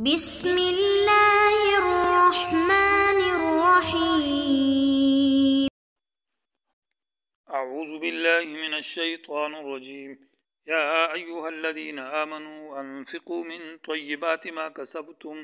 بسم اللہ الرحمن الرحیم اعوذ باللہ من الشیطان الرجیم یا ایہا الذین آمنوا انفقوا من طیبات ما کسبتم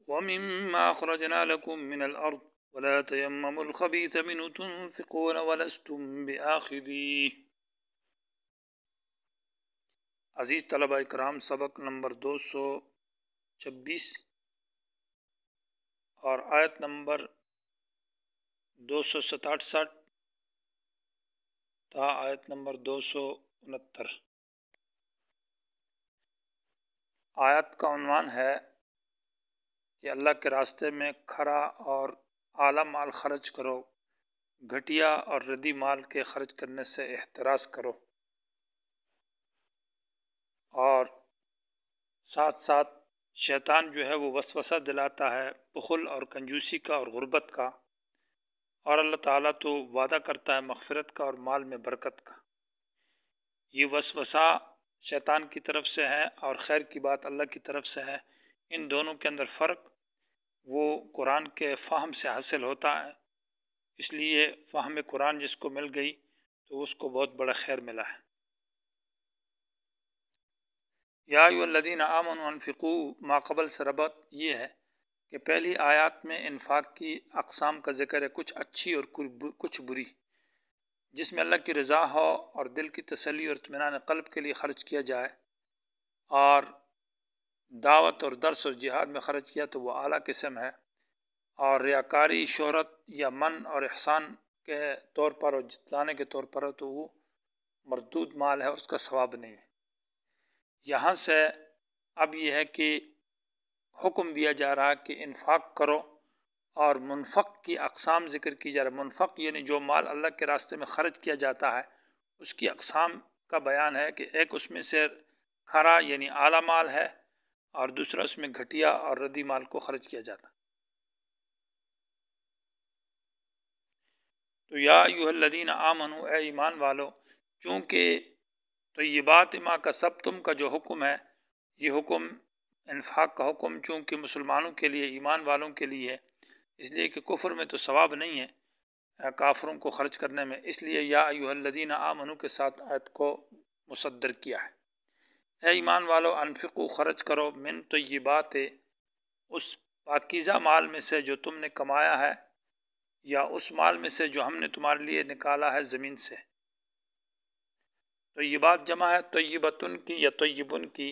ومما اخرجنا لکم من الارض ولا تیمموا الخبیث منه تنفقون ولستم بآخذیہ۔ عزیز طلبہ اکرام، سبق نمبر 226 اور آیت نمبر 267 تا آیت نمبر 269۔ آیت کا عنوان ہے کہ اللہ کے راستے میں کھرا اور اعلیٰ مال خرچ کرو، گھٹیا اور ردی مال کے خرچ کرنے سے احتراز کرو، اور ساتھ ساتھ شیطان جو ہے وہ وسوسہ دلاتا ہے بخل اور کنجوسی کا اور غربت کا، اور اللہ تعالیٰ تو وعدہ کرتا ہے مغفرت کا اور مال میں برکت کا۔ یہ وسوسہ شیطان کی طرف سے ہے اور خیر کی بات اللہ کی طرف سے ہے۔ ان دونوں کے اندر فرق وہ قرآن کے فہم سے حاصل ہوتا ہے، اس لیے فہم قرآن جس کو مل گئی تو اس کو بہت بڑا خیر ملا ہے۔ یا ایھا الذین آمنوا انفقوا، ما قبل سے ربط یہ ہے کہ پہلی آیات میں انفاق کی اقسام کا ذکر ہے، کچھ اچھی اور کچھ بری، جس میں اللہ کی رضا ہو اور دل کی تسلی اور اطمینان قلب کے لیے خرچ کیا جائے، اور دعوت اور درس اور جہاد میں خرچ کیا تو وہ اعلیٰ قسم ہے، اور ریاکاری، شہرت یا من اور احسان کے طور پر اور جتلانے کے طور پر ہو تو وہ مردود مال ہے، اس کا ثواب نہیں ہے۔ یہاں سے اب یہ ہے کہ حکم دیا جا رہا کہ انفاق کرو، اور منفق کی اقسام ذکر کی جا رہا ہے۔ منفق یعنی جو مال اللہ کے راستے میں خرچ کیا جاتا ہے اس کی اقسام کا بیان ہے کہ ایک اس میں سے کھرا یعنی اعلیٰ مال ہے، اور دوسرا اس میں گھٹیا اور ردی مال کو خرچ کیا جاتا۔ تو یا ایھا الذین آمنوا، اے ایمان والو، چونکہ طیبات ما کسبتم کا جو حکم ہے، یہ حکم انفاق کا حکم چونکہ مسلمانوں کے لیے، ایمان والوں کے لیے ہے، اس لیے کہ کفر میں تو ثواب نہیں ہے کافروں کو خرچ کرنے میں، اس لیے یا ایھا الذین آمنوا کے ساتھ آیت کو مصدر کیا ہے۔ اے ایمان والو، انفقوا خرچ کرو، من طیبات اس پاکیزہ مال میں سے جو تم نے کمایا ہے، یا اس مال میں سے جو ہم نے تمہارے لیے نکالا ہے زمین سے۔ طیبات جمع ہے طیبتن کی یا طیبن کی،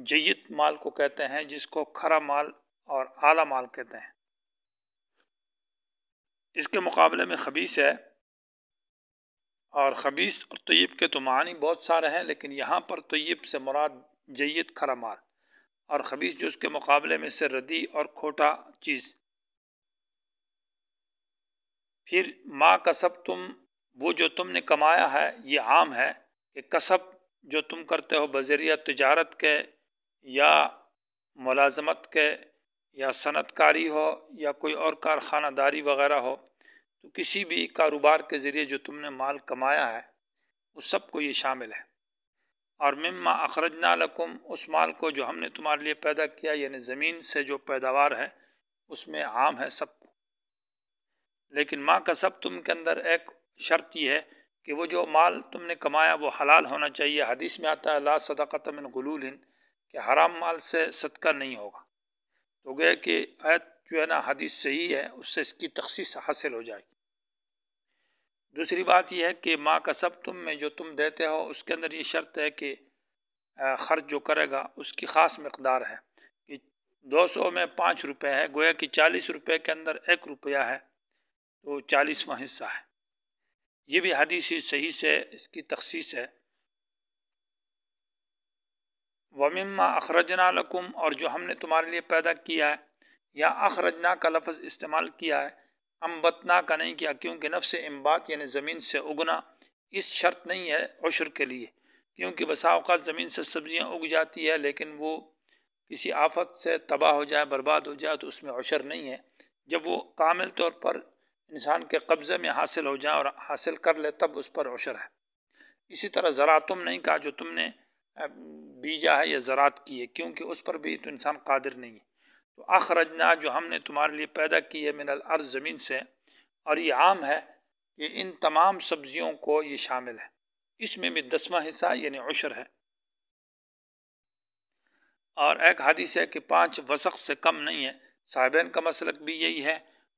جید مال کو کہتے ہیں جس کو کھرا مال اور اعلیٰ مال کہتے ہیں۔ اس کے مقابلے میں خبیث ہے، اور خبیث اور طیب کے تو معنی بہت سارے ہیں، لیکن یہاں پر طیب سے مراد جید کھرا مال، اور خبیث جو اس کے مقابلے میں سے ردی اور کھوٹا چیز۔ پھر ما کسبتم، وہ جو تم نے کمایا ہے، یہ عام ہے کہ کسب جو تم کرتے ہو بذریعہ تجارت کے یا ملازمت کے یا صنعت کاری ہو یا کوئی اور کارخانہ داری وغیرہ ہو، تو کسی بھی کاروبار کے ذریعے جو تم نے مال کمایا ہے اس سب کو یہ شامل ہے۔ اور مما اخرجنا لکم، اس مال کو جو ہم نے تمہارے لیے پیدا کیا، یعنی زمین سے جو پیداوار ہے اس میں عام ہے سب کو۔ لیکن ما کسبتم کے اندر ایک شرط یہ ہے کہ وہ جو مال تم نے کمایا وہ حلال ہونا چاہیے۔ حدیث میں آتا ہے لا صدقۃ من غلول، کہ حرام مال سے صدقہ نہیں ہوگا۔ تو گئے کہ آیت جو ہے نا حدیث صحیح ہے، اس سے اس کی تخصیص حاصل ہو جائے گی۔ دوسری بات یہ ہے کہ ما کسبتم میں جو تم دیتے ہو اس کے اندر یہ شرط ہے کہ خرچ جو کرے گا اس کی خاص مقدار ہے، کہ 200 میں 5 روپے ہے، گویا کہ 40 روپے کے اندر 1 روپیہ ہے تو 40واں حصہ ہے۔ یہ بھی حدیثی صحیح سے اس کی تخصیص ہے۔ وَمِمَّا أَخْرَجْنَا لَكُمْ، اور جو ہم نے تمہارے لیے پیدا کیا ہے، یا اخرجنا کا لفظ استعمال کیا ہے، انبتنا کا نہیں کیا، کیونکہ نفس انبات یعنی زمین سے اگنا اس شرط نہیں ہے عشر کے لیے، کیونکہ بسا اوقات زمین سے سبزیاں اگ جاتی ہے لیکن وہ کسی آفت سے تباہ ہو جائے، برباد ہو جائے تو اس میں عشر نہیں ہے۔ جب وہ کامل طور پر انسان کے قبضے میں حاصل ہو جائے اور حاصل کر لے تب اس پر عشر ہے۔ اسی طرح زرعتم نہیں کہا، جو تم نے بیجا ہے یا زراعت کی ہے، کیونکہ اس پر بھی تو انسان قادر نہیں ہے۔ تو اخرجنا جو ہم نے تمہارے لیے پیدا کی ہے من الارض زمین سے، اور یہ عام ہے کہ ان تمام سبزیوں کو یہ شامل ہے، اس میں بھی 10واں حصہ یعنی عشر ہے۔ اور ایک حدیث ہے کہ 5 وسق سے کم نہیں ہے، صاحبین کا مسلک بھی یہی ہے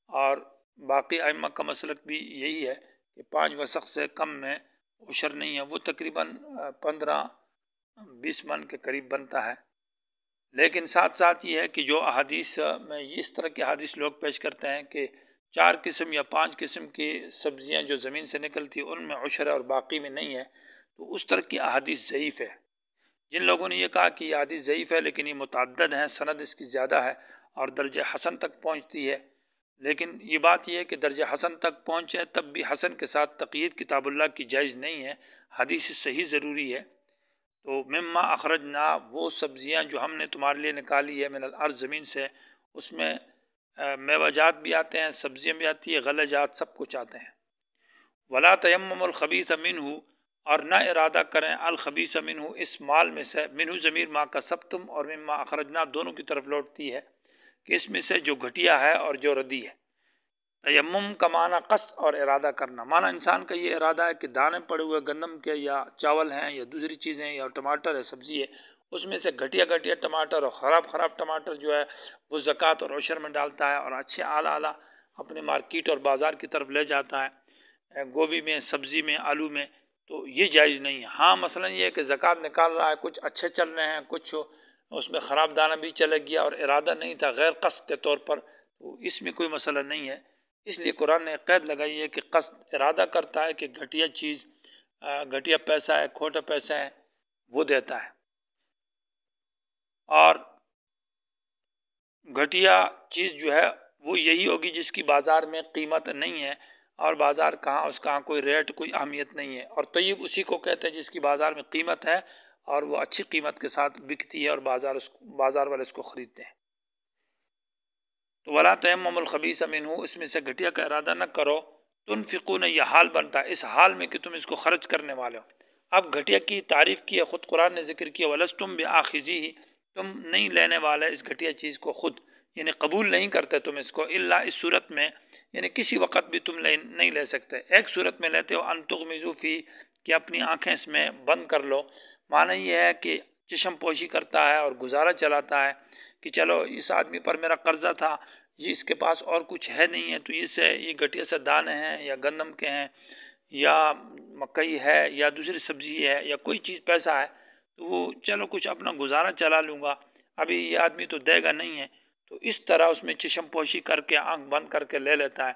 اور باقی ائمہ کا مسلک بھی یہی ہے کہ 5 وسق سے کم میں عشر نہیں ہے، وہ تقریباً 15-20 من کے قریب بنتا ہے۔ لیکن ساتھ ساتھ یہ ہے کہ جو احادیث میں اس طرح کے حدیث لوگ پیش کرتے ہیں کہ 4 قسم یا 5 قسم کی سبزیاں جو زمین سے نکلتی ان میں عشر ہے اور باقی میں نہیں ہے، تو اس طرح کی احادیث ضعیف ہے۔ جن لوگوں نے یہ کہا کہ یہ حدیث ضعیف ہے لیکن یہ متعدد ہیں، سند اس کی زیادہ ہے اور درجہ حسن تک پہنچتی ہے، لیکن یہ بات یہ ہے کہ درجہ حسن تک پہنچے تب بھی حسن کے ساتھ تقیید کتاب اللہ کی جائز نہیں ہے، حدیث صحیح ضروری ہے۔ تو مما اخرجنا وہ سبزیاں جو ہم نے تمہارے لیے نکالی ہے من الارض زمین سے، اس میں میوہ جات بھی آتے ہیں، سبزیاں بھی آتی ہیں، غلہ جات سب کچھ آتے ہیں۔ ولا تیمم الخبیث منہ اور نہ ارادہ کریں الخبیث منہ اس مال میں سے، منہ ضمیر ما کسبتم اور مما اخرجنا دونوں کی طرف لوٹتی ہے کہ اس میں سے جو گھٹیا ہے اور جو ردی ہے۔ تیمم کا معنی قصد اور ارادہ کرنا، معنی انسان کا یہ ارادہ ہے کہ دانے پڑے ہوئے گندم کے یا چاول ہیں یا دوسری چیزیں یا ٹماٹر ہے، سبزی ہے، اس میں سے گھٹیا گھٹیا ٹماٹر اور خراب خراب ٹماٹر جو ہے وہ زکوٰۃ اور عشر میں ڈالتا ہے اور اچھے اعلیٰ اعلیٰ اپنے مارکیٹ اور بازار کی طرف لے جاتا ہے، گوبھی میں، سبزی میں، آلو میں، تو یہ جائز نہیں ہے۔ ہاں مثلا یہ ہے کہ زکوٰۃ نکال رہا ہے، کچھ اچھے چل رہے ہیں، کچھ اس میں خراب دانہ بھی چلے گیا اور ارادہ نہیں تھا غیر قصد کے طور پر، تو اس میں کوئی مسئلہ نہیں ہے۔ اس لیے قرآن نے قید لگائی ہے کہ قصد ارادہ کرتا ہے کہ گھٹیا چیز، گھٹیا پیسہ ہے، کھوٹا پیسہ ہے، وہ دیتا ہے۔ اور گھٹیا چیز جو ہے وہ یہی ہوگی جس کی بازار میں قیمت نہیں ہے، اور بازار کہاں، اس کا کوئی ریٹ، کوئی اہمیت نہیں ہے۔ اور طیب اسی کو کہتے ہیں جس کی بازار میں قیمت ہے اور وہ اچھی قیمت کے ساتھ بکتی ہے اور بازار والے اس کو خریدتے ہیں۔ تو ولا تیمم الخبیث منہ اس میں سے گھٹیا کا ارادہ نہ کرو، تنفقون یہ حال بنتا ہے اس حال میں کہ تم اس کو خرچ کرنے والے ہو۔ اب گھٹیا کی تعریف کی ہے، خود قرآن نے ذکر کیا ولستم بآخذیہ، تم نہیں لینے والے اس گھٹیا چیز کو خود، یعنی قبول نہیں کرتے تم اس کو، الا اس صورت میں، یعنی کسی وقت بھی تم نہیں لے سکتے۔ ایک صورت میں لیتے ہو ان تغمضوا فی، کہ اپنی آنکھیں اس میں بند کر لو، معنی یہ ہے کہ چشم پوشی کرتا ہے اور گزارا چلاتا ہے کہ چلو اس آدمی پر میرا قرضہ تھا، جی اس کے پاس اور کچھ ہے نہیں ہے، تو یہ گھٹیا سے دانے ہیں یا گندم کے ہیں یا مکئی ہے یا دوسری سبزی ہے یا کوئی چیز پیسہ ہے، تو وہ چلو کچھ اپنا گزارا چلا لوں گا، ابھی یہ آدمی تو دے گا نہیں ہے، تو اس طرح اس میں چشم پوشی کر کے آنکھ بند کر کے لے لیتا ہے۔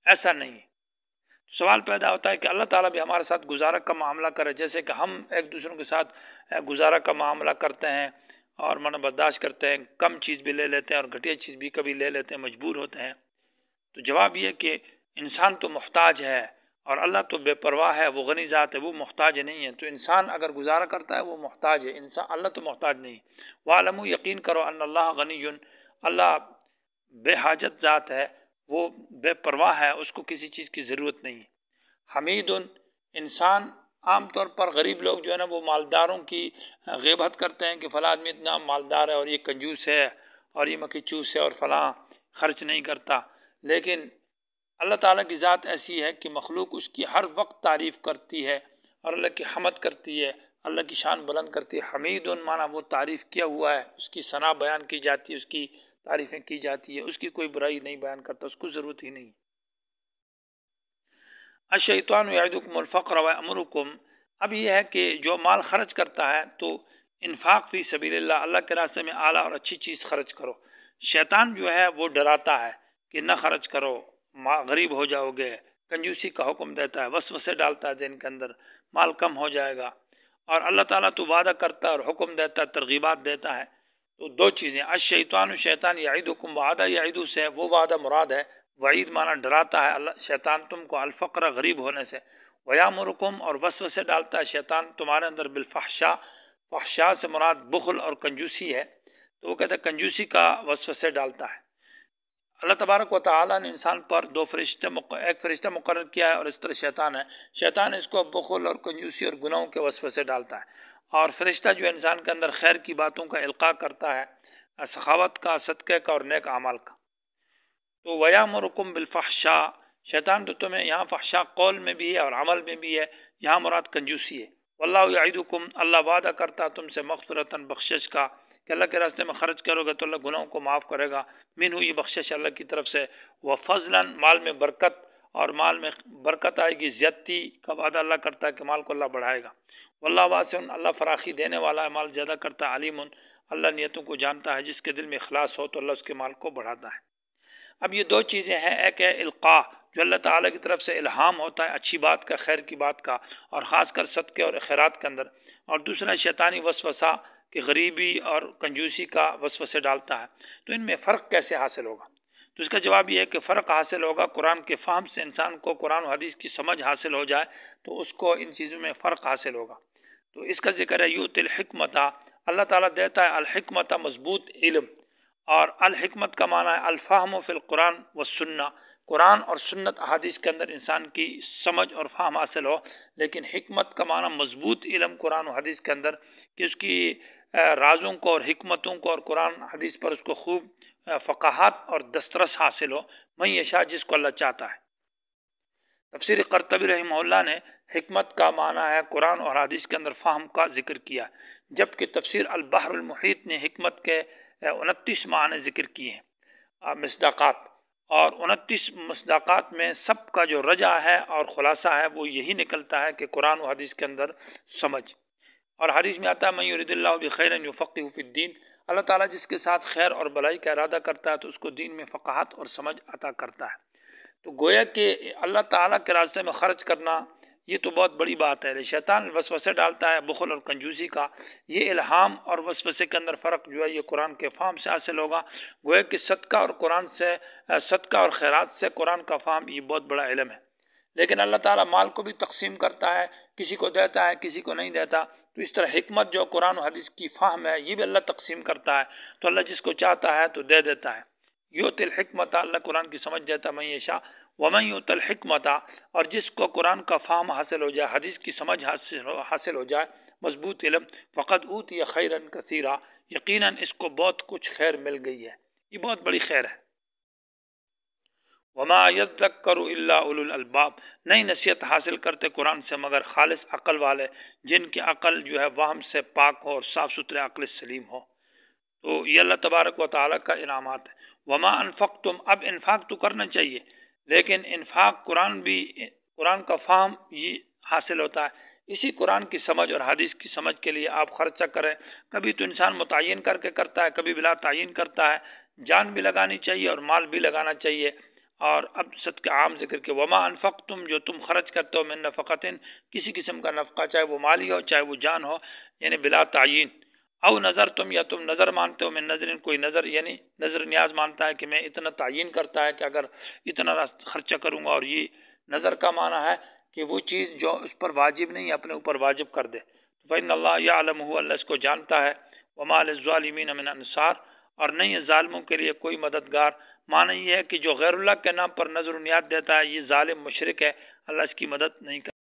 ایسا نہیں ہے۔ سوال پیدا ہوتا ہے کہ اللہ تعالیٰ بھی ہمارے ساتھ گزارا کا معاملہ کرے، جیسے کہ ہم ایک دوسروں کے ساتھ گزارا کا معاملہ کرتے ہیں اور من برداشت کرتے ہیں، کم چیز بھی لے لیتے ہیں اور گھٹیا چیز بھی کبھی لے لیتے ہیں، مجبور ہوتے ہیں۔ تو جواب یہ کہ انسان تو محتاج ہے اور اللہ تو بے پرواہ ہے، وہ غنی ذات ہے، وہ محتاج نہیں ہے۔ تو انسان اگر گزارا کرتا ہے وہ محتاج ہے، انسان، اللہ تو محتاج نہیں۔ وَاعْلَمُوا یقین کرو ان اللہ غنی، اللہ بے حاجت ذات ہے، وہ بے پرواہ ہے، اس کو کسی چیز کی ضرورت نہیں ہے۔ حمید، انسان عام طور پر غریب لوگ جو ہے نا وہ مالداروں کی غیبت کرتے ہیں کہ فلاں آدمی اتنا مالدار ہے اور یہ کنجوس ہے اور یہ مکھی چوس ہے اور فلاں خرچ نہیں کرتا، لیکن اللہ تعالیٰ کی ذات ایسی ہے کہ مخلوق اس کی ہر وقت تعریف کرتی ہے اور اللہ کی حمد کرتی ہے، اللہ کی شان بلند کرتی ہے۔ حمید معنی وہ تعریف کیا ہوا ہے، اس کی ثنا بیان کی جاتی ہے، اس کی تعریفیں کی جاتی ہے، اس کی کوئی برائی نہیں بیان کرتا، اس کو ضرورت ہی نہیں۔ الشیطان یعدکم الفقر ویأمرکم، اب یہ ہے کہ جو مال خرچ کرتا ہے تو انفاق فی سبیل اللہ، اللہ کے راستے میں اعلیٰ اور اچھی چیز خرچ کرو۔ شیطان جو ہے وہ ڈراتا ہے کہ نہ خرچ کرو، غریب ہو جاؤ گے، کنجوسی کا حکم دیتا ہے، وسوسے ڈالتا ہے دین کے اندر، مال کم ہو جائے گا، اور اللہ تعالیٰ تو وعدہ کرتا ہے اور حکم دیتا ہے، ترغیبات دیتا ہے۔ تو دو چیزیں، الشیطان شیطان یعدکم، وعدہ یعدو سے وہ وعدہ مراد ہے، وعید معنی ڈراتا ہے اللہ شیطان تم کو، الفقر غریب ہونے سے، ویامرکم اور وسوسے ڈالتا ہے شیطان تمہارے اندر بالفحشاء، فحشاء سے مراد بخل اور کنجوسی ہے، تو وہ کہتا ہے کنجوسی کا وسوسے ڈالتا ہے۔ اللہ تبارک و تعالیٰ نے انسان پر ایک فرشتہ مقرر کیا ہے اور اس طرح شیطان ہے، شیطان اس کو بخل اور کنجوسی اور گناہوں کے وسوسے ڈالتا ہے، اور فرشتہ جو انسان کے اندر خیر کی باتوں کا القاء کرتا ہے، سخاوت کا، صدقے کا اور نیک اعمال کا۔ تو وَيَأْمُرُكُمْ بِالْفَحْشَاءِ، شیطان تو تمہیں یہاں فحشاء قول میں بھی ہے اور عمل میں بھی ہے، یہاں مراد کنجوسی ہے۔ واللہ یعدکم، اللہ وعدہ کرتا تم سے مغفرتاً، بخشش کا، کہ اللہ کے راستے میں خرچ کرو گے تو اللہ گناہوں کو معاف کرے گا، منہ یہ بخشش اللہ کی طرف سے، وفضلاً، مال میں برکت، اور مال میں برکت آئے گی، زیادتی کا وعدہ اللہ کرتا ہے کہ مال کو اللہ بڑھائے گا۔ واللہ واسع، اللہ فراخی دینے والا ہے، مال زیادہ کرتا ہے، علیم، اللہ نیتوں کو جانتا ہے، جس کے دل میں اخلاص ہو تو اللہ اس کے مال کو بڑھاتا ہے۔ اب یہ دو چیزیں ہیں، ایک ہے القاء، جو اللہ تعالیٰ کی طرف سے الہام ہوتا ہے اچھی بات کا، خیر کی بات کا، اور خاص کر صدقے اور خیرات کے اندر، اور دوسرا شیطانی وسوسہ کہ غریبی اور کنجوسی کا وسوسے ڈالتا ہے۔ تو ان میں فرق کیسے حاصل ہوگا؟ تو اس کا جواب یہ ہے کہ فرق حاصل ہوگا قرآن کے فہم سے، انسان کو قرآن و حدیث کی سمجھ حاصل ہو جائے تو اس کو ان چیزوں میں فرق حاصل ہوگا۔ تو اس کا ذکر ہے یؤتی الحکمت، اللہ تعالیٰ دیتا ہے الحکمت، مضبوط علم، اور الحکمت کا معنی ہے الفہم فی القرآن والسنہ، قرآن اور سنت احادیث کے اندر انسان کی سمجھ اور فہم حاصل ہو۔ لیکن حکمت کا معنی مضبوط علم قرآن و حدیث کے اندر، کہ اس کی رازوں کو اور حکمتوں کو اور قرآن حدیث پر اس کو خوب فقاہت اور دسترس حاصل ہو، من یشاء، جس کو اللہ چاہتا ہے۔ تفسیر قرطبی رحمہ اللہ نے حکمت کا معنی ہے قرآن اور حدیث کے اندر فہم کا ذکر کیا، جبکہ تفسیر البحر المحیط نے حکمت کے 29 معنی ذکر کیے ہیں، مصداقات، اور 29 مصداقات میں سب کا جو رجع ہے اور خلاصہ ہے وہ یہی نکلتا ہے کہ قرآن و حدیث کے اندر سمجھ۔ اور حدیث میں آتا ہے من یرید اللہ بخیر یفقہہ فی الدین، اللہ تعالیٰ جس کے ساتھ خیر اور بلائی کا ارادہ کرتا ہے تو اس کو دین میں فقاہت اور سمجھ عطا کرتا ہے۔ تو گویا کہ اللہ تعالیٰ کے راستے میں خرچ کرنا یہ تو بہت بڑی بات ہے۔ شیطان وسوسے ڈالتا ہے بخل اور کنجوسی کا، یہ الہام اور وسوسے کے اندر فرق جو ہے یہ قرآن کے فہم سے حاصل ہوگا۔ گویا کہ صدقہ اور قرآن سے، صدقہ اور خیرات سے قرآن کا فہم یہ بہت بڑا علم ہے۔ لیکن اللہ تعالیٰ مال کو بھی تقسیم کرتا ہے، کسی کو دیتا ہے کسی کو نہیں دیتا، تو اس طرح حکمت جو قرآن و حدیث کی فہم ہے یہ بھی اللہ تقسیم کرتا ہے، تو اللہ جس کو چاہتا ہے تو دے دیتا ہے۔ یؤتی الحکمت، اللہ قرآن کی سمجھ دیتا ہے من یشاء، ومن یؤت الحکمت، اور جس کو قرآن کا فہم حاصل ہو جائے، حدیث کی سمجھ حاصل ہو جائے، مضبوط علم، فقد اوتی خیرا کثیرا، یقیناً اس کو بہت کچھ خیر مل گئی ہے، یہ بہت بڑی خیر ہے۔ وما یذکر الا اولو الالباب، نئی نصیحت حاصل کرتے قرآن سے مگر خالص عقل والے، جن کی عقل جو ہے وہم سے پاک ہو اور صاف ستھرے عقل سلیم ہو۔ تو یہ اللہ تبارک و تعالیٰ کا انعامات ہے۔ وما انفقتم، اب انفاق تو کرنا چاہیے، لیکن انفاق قرآن کا فہم یہ حاصل ہوتا ہے، اسی قرآن کی سمجھ اور حدیث کی سمجھ کے لیے آپ خرچہ کریں۔ کبھی تو انسان متعین کر کے کرتا ہے، کبھی بلا تعین کرتا ہے، جان بھی لگانی چاہیے اور مال بھی لگانا چاہیے۔ اور اب صدقہ عام ذکر کے وما انفقتم، جو تم خرچ کرتے ہو، من نفقتن، کسی قسم کا نفقہ، چاہے وہ مالی ہو چاہے وہ جان ہو، یعنی بلا تعین، او نظر تم، یا تم نظر مانتے ہو، من نظر، کوئی نظر یعنی نظر نیاز مانتا ہے کہ میں اتنا تعین کرتا ہے کہ اگر اتنا خرچہ کروں گا، اور یہ نظر کا معنی ہے کہ وہ چیز جو اس پر واجب نہیں اپنے اوپر واجب کر دے۔ فإن اللہ یعلمہ، اللہ اس کو جانتا ہے۔ وما للظالمین من انصار، اور نہیں ہے ظالموں کے لیے کوئی مددگار۔ معنی یہ ہے کہ جو غیر اللہ کے نام پر نظر و نیاد دیتا ہے یہ ظالم مشرک ہے، اللہ اس کی مدد نہیں کرتا۔